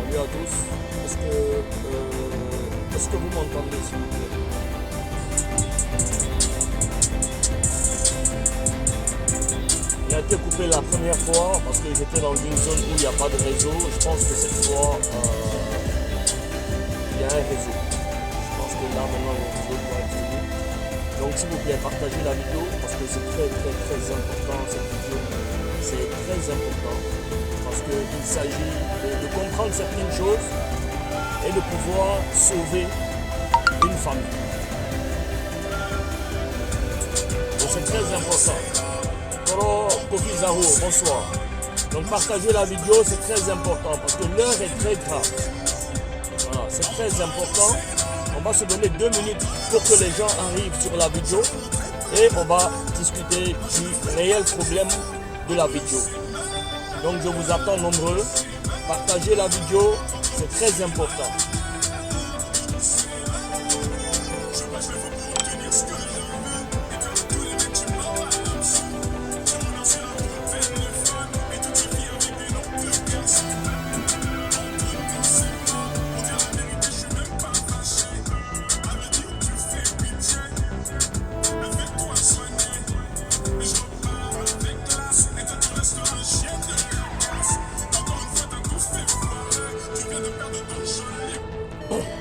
Salut à tous. Est-ce que vous m'entendez s'il vous plaît? Il a été coupé la première fois parce que j'étais dans une zone où il n'y a pas de réseau. Je pense que cette fois, il y a un réseau. Je pense que là maintenant le réseau doit être venu. Donc s'il vous plaît, partagez la vidéo parce que c'est très important cette vidéo. C'est très important parce qu'il s'agit de comprendre certaines choses et de pouvoir sauver une famille. Donc c'est très important. Toro Kofi Zaro, bonsoir. Donc partagez la vidéo, c'est très important parce que l'heure est très grave. Voilà, c'est très important. On va se donner 2 minutes pour que les gens arrivent sur la vidéo et on va discuter du réel problème de la vidéo. Donc je vous attends nombreux. Partagez la vidéo, c'est très important.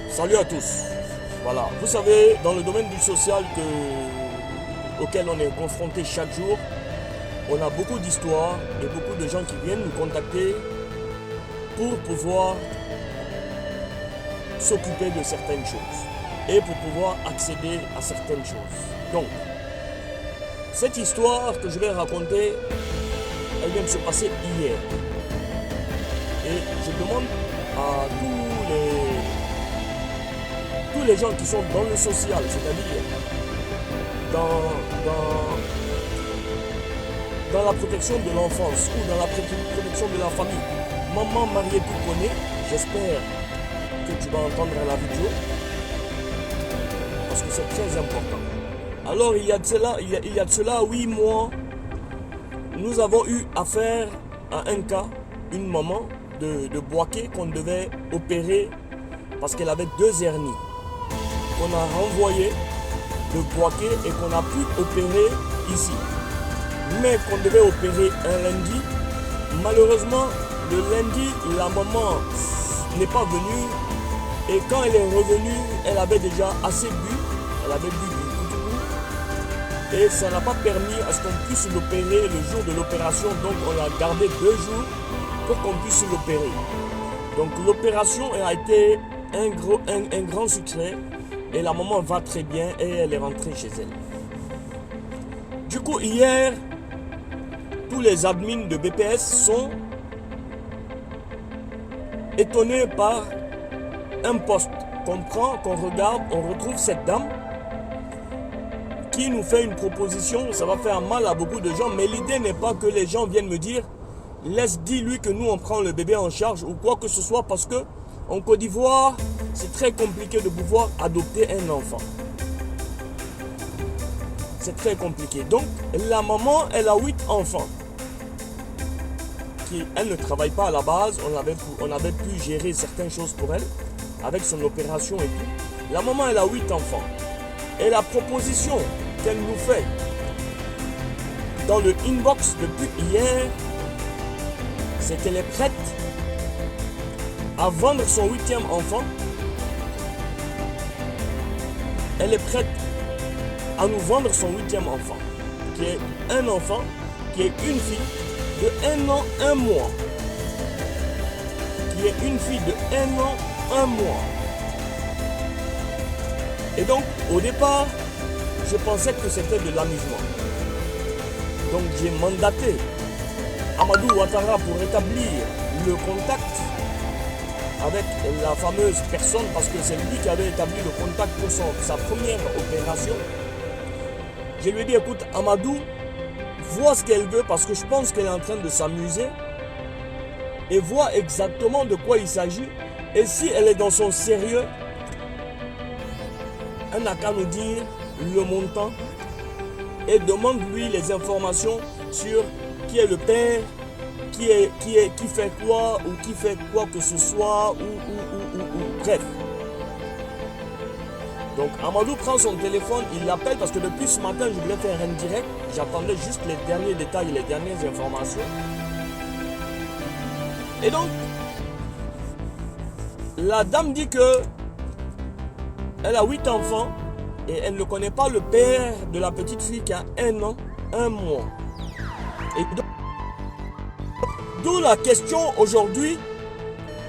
Salut à tous. Voilà, vous savez, dans le domaine du social auquel on est confronté chaque jour, on a beaucoup d'histoires et beaucoup de gens qui viennent nous contacter pour pouvoir s'occuper de certaines choses et pour pouvoir accéder à certaines choses. Donc, cette histoire que je vais raconter, elle vient de se passer hier. Et je demande à tous les gens qui sont dans le social, c'est-à-dire dans la protection de l'enfance ou dans la protection de la famille. Maman mariée tout connaît, j'espère que tu vas entendre la vidéo parce que c'est très important. Alors il y a de cela 8 mois, nous avons eu affaire à un cas, une maman de Boaké qu'on devait opérer parce qu'elle avait 2 hernies. Qu'on a renvoyé de Boaké et qu'on a pu opérer ici. Mais qu'on devait opérer un lundi. Malheureusement, le lundi, la maman n'est pas venue. Et quand elle est revenue, elle avait déjà assez bu. Elle avait bu du coup. Et ça n'a pas permis à ce qu'on puisse l'opérer le jour de l'opération. Donc on l'a gardé 2 jours pour qu'on puisse l'opérer. Donc l'opération a été un grand succès. Et la maman va très bien et elle est rentrée chez elle. Du coup, hier, tous les admins de BPS sont étonnés par un post qu'on prend, qu'on regarde, on retrouve cette dame qui nous fait une proposition. Ça va faire mal à beaucoup de gens, mais l'idée n'est pas que les gens viennent me dire dis-lui que nous on prend le bébé en charge ou quoi que ce soit parce que en Côte d'Ivoire, c'est très compliqué de pouvoir adopter un enfant. C'est très compliqué. Donc, la maman, elle a 8 enfants. Elle ne travaille pas à la base. On avait pu gérer certaines choses pour elle, avec son opération et tout. La maman, elle a 8 enfants. Et la proposition qu'elle nous fait dans le inbox depuis hier, c'est qu'elle est prête à vendre son 8e enfant. Elle est prête à nous vendre son 8e enfant, qui est un enfant, qui est une fille de 1 an, 1 mois. Qui est une fille de 1 an, 1 mois. Et donc, au départ, je pensais que c'était de l'amusement. Donc, j'ai mandaté Amadou Ouattara pour établir le contact avec la fameuse personne, parce que c'est lui qui avait établi le contact pour sa première opération. Je lui ai dit, écoute Amadou, vois ce qu'elle veut, parce que je pense qu'elle est en train de s'amuser, et vois exactement de quoi il s'agit, et si elle est dans son sérieux, elle n'a qu'à nous dire le montant, et demande-lui les informations sur qui est le père, qui fait quoi ou qui fait quoi que ce soit bref. Donc Amadou prend son téléphone, il l'appelle parce que depuis ce matin je voulais faire un direct, j'attendais juste les derniers détails, les dernières informations. Et donc la dame dit que elle a 8 enfants et elle ne connaît pas le père de la petite fille qui a 1 an, 1 mois. Et donc, d'où la question aujourd'hui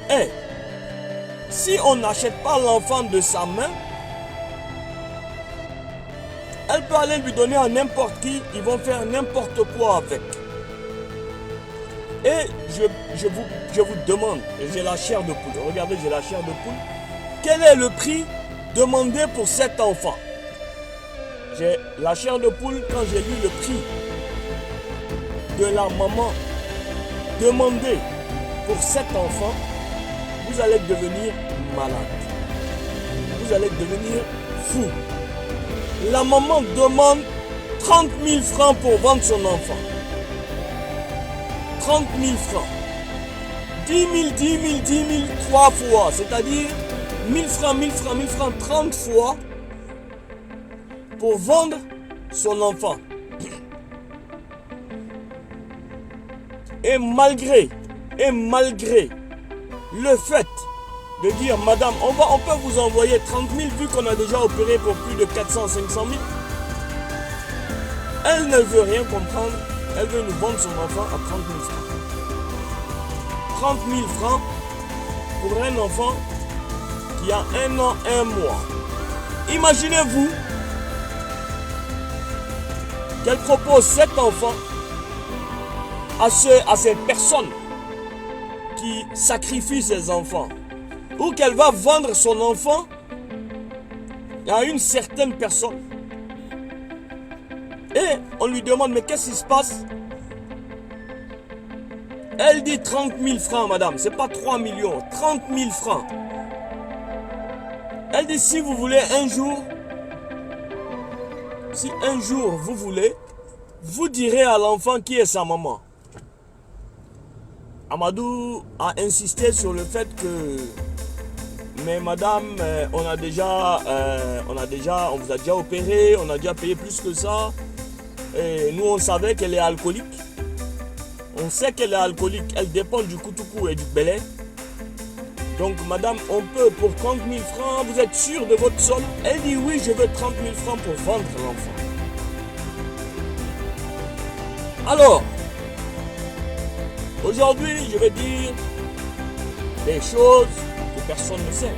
est, si on n'achète pas l'enfant de sa main, elle peut aller lui donner à n'importe qui, ils vont faire n'importe quoi avec. Et je vous demande, j'ai la chair de poule, regardez, j'ai la chair de poule, quel est le prix demandé pour cet enfant? J'ai la chair de poule quand j'ai lu le prix de la maman demandé pour cet enfant, vous allez devenir malade. Vous allez devenir fou. La maman demande 30 000 francs pour vendre son enfant. 30 000 francs. 10 000, 10 000, 10 000, 3 fois. C'est-à-dire 1000 francs, 1000 francs, 1000 francs, 30 fois pour vendre son enfant. Et malgré le fait de dire, madame, on peut vous envoyer 30 000 vu qu'on a déjà opéré pour plus de 400, 500 000. Elle ne veut rien comprendre. Elle veut nous vendre son enfant à 30 000 francs. 30 000 francs pour un enfant qui a 1 an, 1 mois. Imaginez-vous qu'elle propose cet enfant à ces personnes qui sacrifient ses enfants, ou qu'elle va vendre son enfant à une certaine personne. Et on lui demande, mais qu'est-ce qui se passe? Elle dit 30 000 francs, madame, c'est pas 3 millions, 30 000 francs. Elle dit, si vous voulez un jour, si un jour vous voulez, vous direz à l'enfant qui est sa maman. Amadou a insisté sur le fait que, mais madame, on vous a déjà opéré, on a déjà payé plus que ça. Et nous, on savait qu'elle est alcoolique. On sait qu'elle est alcoolique, elle dépend du Koutoukou et du Belay. Donc madame, on peut pour 30 000 francs, vous êtes sûr de votre somme? Elle dit oui, je veux 30 000 francs pour vendre l'enfant. Alors, aujourd'hui, je vais dire des choses que personne ne sait.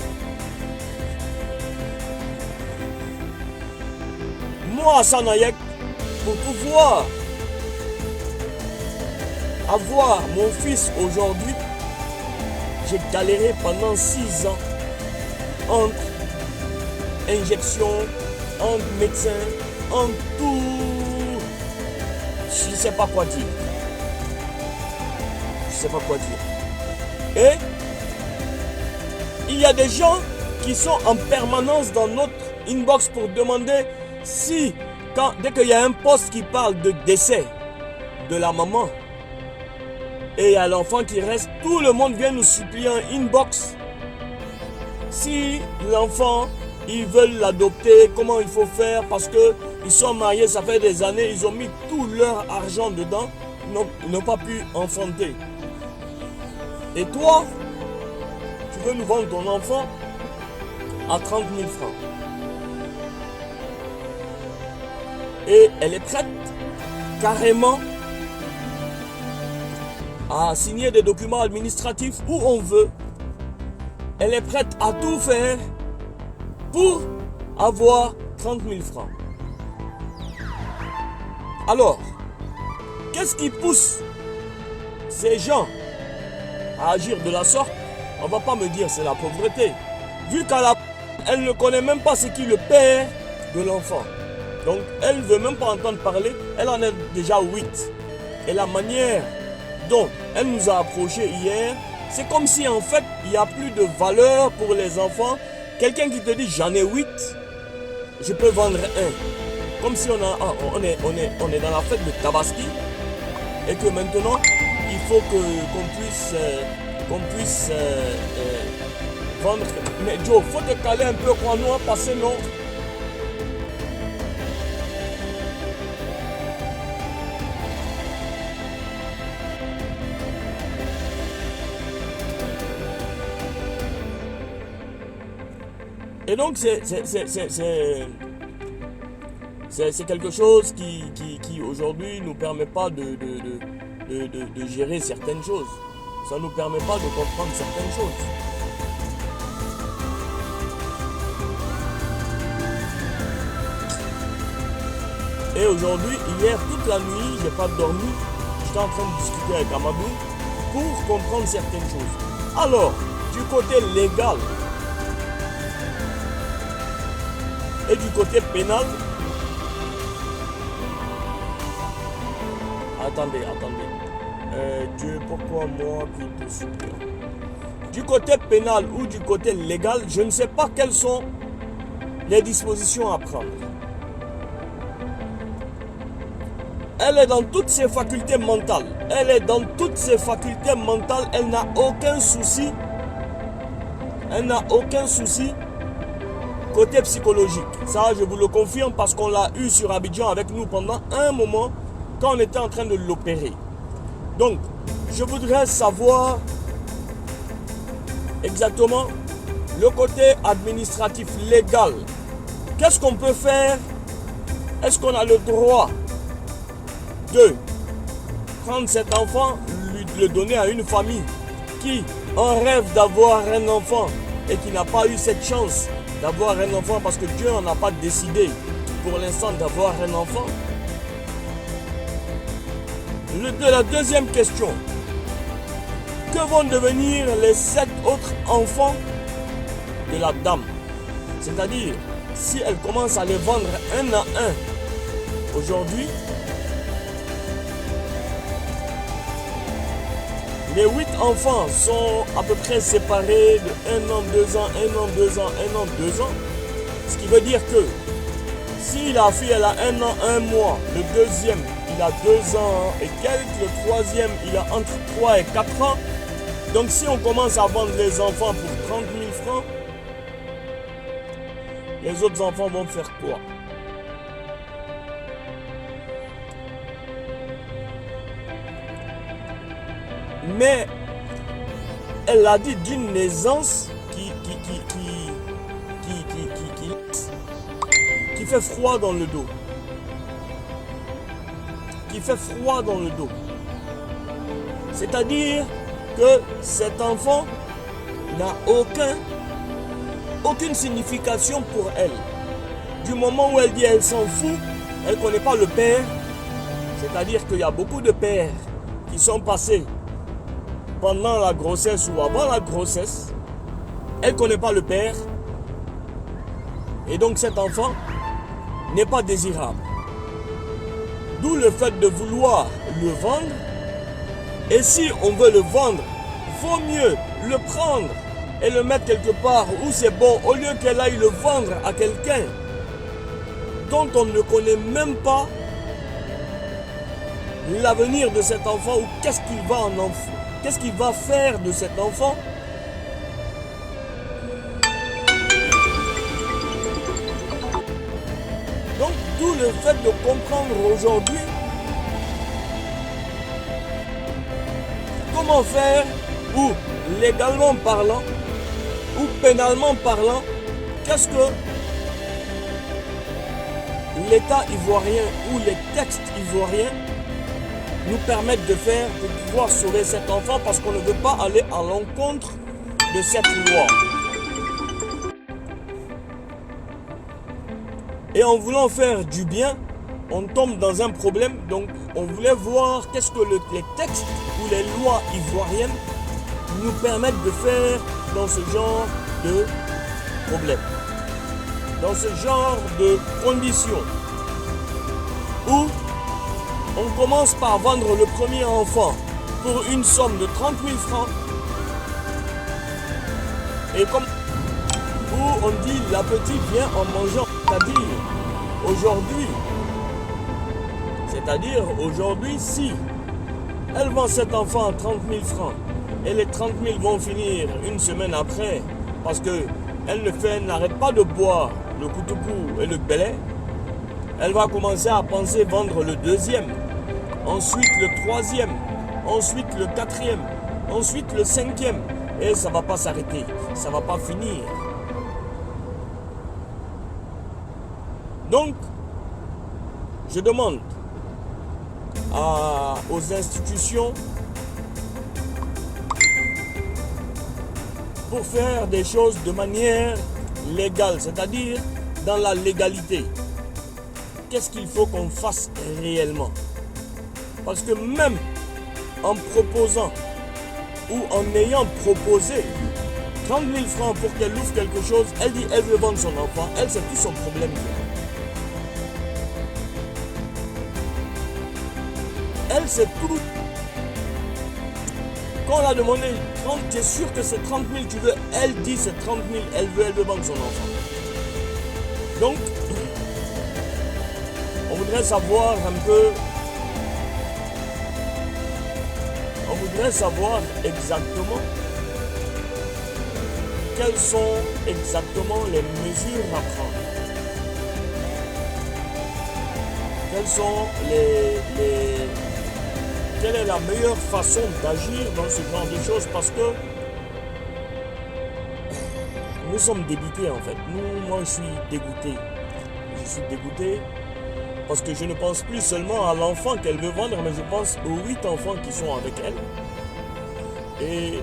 Moi, Hassan Hayek, pour pouvoir avoir mon fils aujourd'hui, j'ai galéré pendant 6 ans entre injections, entre médecins, entre tout. Je ne sais pas quoi dire. Je ne sais pas quoi dire. Et il y a des gens qui sont en permanence dans notre inbox pour demander si, dès qu'il y a un post qui parle de décès de la maman, et il y a l'enfant qui reste, tout le monde vient nous supplier en inbox. Si l'enfant, ils veulent l'adopter, comment il faut faire? Parce qu'ils sont mariés, ça fait des années, ils ont mis tout leur argent dedans, ils n'ont pas pu enfanter. Et toi, tu veux nous vendre ton enfant à 30 000 francs. Et elle est prête carrément à signer des documents administratifs où on veut. Elle est prête à tout faire pour avoir 30 000 francs. Alors, qu'est-ce qui pousse ces gens à agir de la sorte? On ne va pas me dire c'est la pauvreté. Vu elle ne connaît même pas ce qui est le père de l'enfant. Donc, elle ne veut même pas entendre parler. Elle en a déjà 8. Et la manière dont elle nous a approchés hier, c'est comme si en fait, il n'y a plus de valeur pour les enfants. Quelqu'un qui te dit, j'en ai 8, je peux vendre un. Comme si on est dans la fête de Tabaski et que maintenant, il faut qu'on puisse vendre. Mais Joe, faut te caler un peu quoi, nous, passer, non? Et donc, c'est quelque chose qui aujourd'hui nous permet pas de gérer certaines choses. Ça ne nous permet pas de comprendre certaines choses. Et aujourd'hui, hier, toute la nuit, j'ai pas dormi. J'étais en train de discuter avec Amadou pour comprendre certaines choses. Alors, du côté légal et du côté pénal, attendez. Dieu, pourquoi moi puis te suppliant? Du côté pénal ou du côté légal, je ne sais pas quelles sont les dispositions à prendre. Elle est dans toutes ses facultés mentales. Elle n'a aucun souci. Côté psychologique. Ça, je vous le confirme parce qu'on l'a eu sur Abidjan avec nous pendant un moment quand on était en train de l'opérer. Donc, je voudrais savoir exactement le côté administratif, légal. Qu'est-ce qu'on peut faire? Est-ce qu'on a le droit de prendre cet enfant, le donner à une famille qui en rêve d'avoir un enfant et qui n'a pas eu cette chance d'avoir un enfant parce que Dieu n'en a pas décidé pour l'instant d'avoir un enfant? La deuxième question, que vont devenir les 7 autres enfants de la dame? C'est-à-dire, si elle commence à les vendre un à un aujourd'hui, les 8 enfants sont à peu près séparés de 1 an, 2 ans, 1 an, 2 ans, 1 an, 2 ans. Ce qui veut dire que si la fille elle a 1 an, 1 mois, le deuxième il a 2 ans et quelques, le troisième il a entre 3 et 4 ans. Donc si on commence à vendre les enfants pour 30 000 francs, les autres enfants vont faire quoi? Mais elle a dit d'une aisance qui fait froid dans le dos. C'est-à-dire que cet enfant n'a aucune signification pour elle. Du moment où elle dit elle s'en fout, elle ne connaît pas le père. C'est-à-dire qu'il y a beaucoup de pères qui sont passés pendant la grossesse ou avant la grossesse, elle ne connaît pas le père. Et donc cet enfant n'est pas désirable. D'où le fait de vouloir le vendre. Et si on veut le vendre, vaut mieux le prendre et le mettre quelque part où c'est bon, au lieu qu'elle aille le vendre à quelqu'un dont on ne connaît même pas l'avenir de cet enfant ou qu'est-ce qu'il va faire de cet enfant. Donc, d'où le fait de comprendre aujourd'hui comment faire, ou légalement parlant, ou pénalement parlant, qu'est-ce que l'État ivoirien ou les textes ivoiriens nous permettent de faire pour pouvoir sauver cet enfant, parce qu'on ne veut pas aller à l'encontre de cette loi. Et en voulant faire du bien, on tombe dans un problème. Donc on voulait voir qu'est-ce que les textes ou les lois ivoiriennes nous permettent de faire dans ce genre de problème, dans ce genre de conditions, où on commence par vendre le premier enfant pour une somme de 30 000 francs. Et comme où on dit la petite vient en mangeant, c'est-à-dire aujourd'hui, si Elle vend cet enfant à 30 000 francs. Et les 30 000 vont finir une semaine après parce qu'elle n'arrête pas de boire le Koutoukou et le Belay. Elle va commencer à penser vendre le deuxième, ensuite le troisième, ensuite le quatrième, ensuite le cinquième. Et ça ne va pas s'arrêter, ça ne va pas finir. Donc, je demande aux institutions pour faire des choses de manière légale, c'est-à-dire dans la légalité. Qu'est-ce qu'il faut qu'on fasse réellement? Parce que même en proposant ou en ayant proposé 30 000 francs pour qu'elle ouvre quelque chose, elle dit elle veut vendre son enfant, elle c'est tout son problème. Elle c'est tout. Quand on l'a demandé, tu es sûr que c'est 30 000 tu veux? Elle dit c'est 30 000, elle veut vendre son enfant. Donc, on voudrait savoir un peu, on voudrait savoir exactement quelles sont exactement les mesures à prendre. Quelles sont quelle est la meilleure façon d'agir dans ce genre de choses, parce que nous sommes dégoûtés en fait. Moi je suis dégoûté. Je suis dégoûté parce que je ne pense plus seulement à l'enfant qu'elle veut vendre, mais je pense aux 8 enfants qui sont avec elle. Et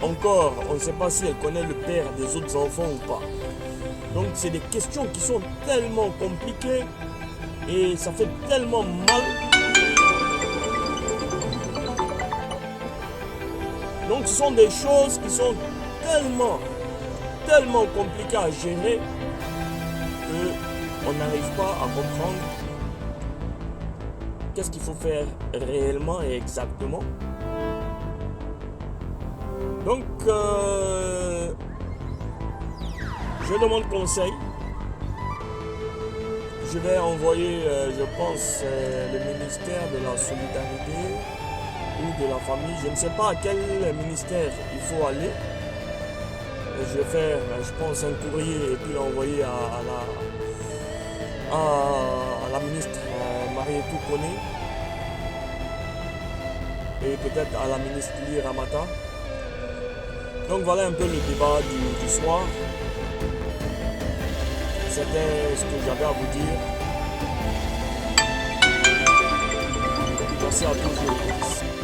encore, on ne sait pas si elle connaît le père des autres enfants ou pas. Donc c'est des questions qui sont tellement compliquées et ça fait tellement mal. Donc ce sont des choses qui sont tellement compliquées à gérer qu'on n'arrive pas à comprendre qu'est-ce qu'il faut faire réellement et exactement. Donc je demande conseil. Je vais envoyer, je pense, le ministère de la Solidarité ou de la Famille. Je ne sais pas à quel ministère il faut aller. Je vais faire, je pense, un courrier et puis l'envoyer à la ministre Marietou Koné et peut-être à la ministre Ly Ramata. Donc voilà un peu le débat du soir. C'était ce que j'avais à vous dire. Merci à tous.